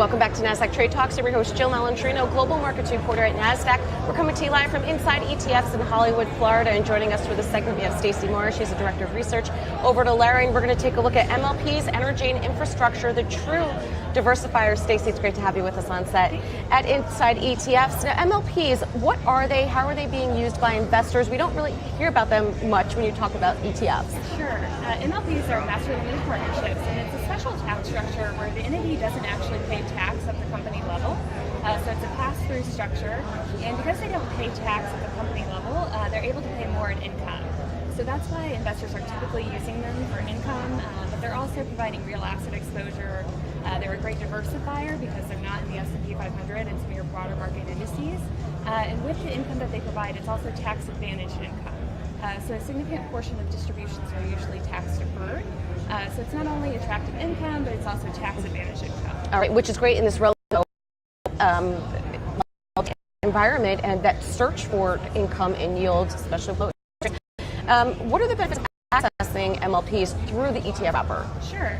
Welcome back to Nasdaq Trade Talks. I'm your host, Jill Malandrino, Global Markets Reporter at Nasdaq. We're coming to you live from Inside ETFs in Hollywood, Florida. And joining us for this segment, we have Stacey Morris. She's the Director of Research over at Alerian. We're going to take a look at MLPs, energy and infrastructure, the true diversifiers. Stacey, it's great to have you with us on set at Inside ETFs. Now, MLPs, what are they? How are they being used by investors? We don't really hear about them much when you talk about ETFs. Sure. MLPs are master limited partnerships, and it's a special tax structure where the entity doesn't actually pay tax at the company level. So it's a pass-through structure, and because they don't pay tax at the company level, they're able to pay more in income. So that's why investors are typically using them for income, but they're also providing real asset exposure. They're a great diversifier because they're not in the S&P 500 and some of your broader market indices. And with the income that they provide, it's also tax-advantaged income. So a significant portion of distributions are usually tax deferred. So it's not only attractive income, but it's also tax-advantaged income. All right, which is great in this relative environment and that search for income and yields, especially low. What are the benefits of accessing MLPs through the ETF wrapper? Sure.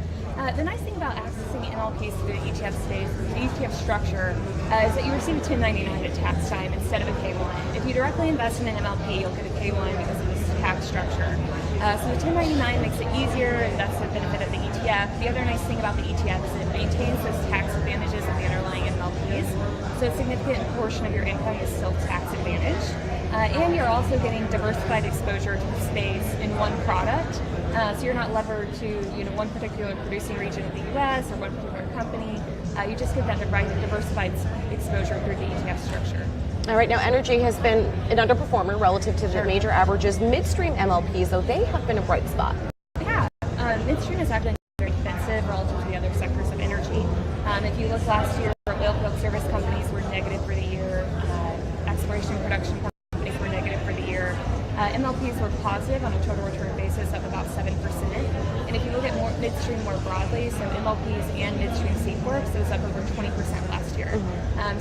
The nice thing about accessing MLPs through the ETF space, the ETF structure, is that you receive a 1099 at tax time instead of a K1. If you directly invest in an MLP, you'll get a K1 because of this tax structure. So the 1099 makes it easier, and that's the benefit of the ETF. The other nice thing about the ETF is it maintains those tax advantages of the underlying MLPs. So a significant portion of your income is still tax advantaged. And you're also getting diversified exposure to the space in one product. So you're not levered to one particular producing region of the U.S. or one particular company. You just get that diversified exposure through the ETF structure. All right, now energy has been an underperformer relative to the major averages. Midstream MLPs, though, they have been a bright spot. Yeah, midstream has actually been very defensive relative to the other sectors of energy. If you look last year, oil field service companies were negative for the year. Exploration and production companies were negative for the year. MLPs were positive on a total return basis of about 7%. And if you look at midstream more broadly, so MLPs and midstream C-Corps, it was up over 20% last year.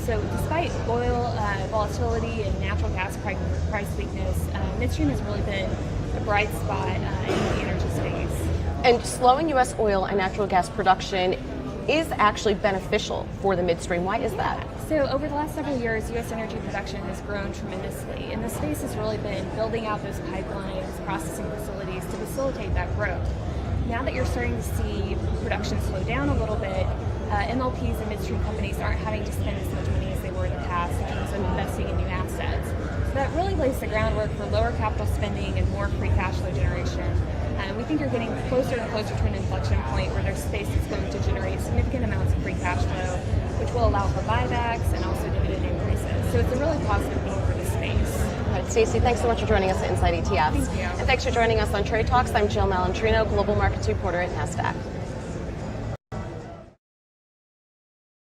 So despite oil volatility and natural gas price weakness, midstream has really been a bright spot in the energy space. And slowing U.S. oil and natural gas production is actually beneficial for the midstream. Why is that? So over the last several years, U.S. energy production has grown tremendously, and the space has really been building out those pipelines, processing facilities to facilitate that growth. Now that you're starting to see production slow down a little bit, MLPs and midstream companies aren't having to spend as much money as they were in the past in terms of investing in new assets. So that really lays the groundwork for lower capital spending and more free cash flow generation. We think you're getting closer and closer to an inflection point where their space is going to generate significant amounts of free cash flow, which will allow for buybacks and also dividend increases. So it's a really positive thing for the space. All right, Stacey, thanks so much for joining us at Inside ETFs. Thank you. And thanks for joining us on Trade Talks. I'm Jill Malandrino, Global Markets Reporter at Nasdaq.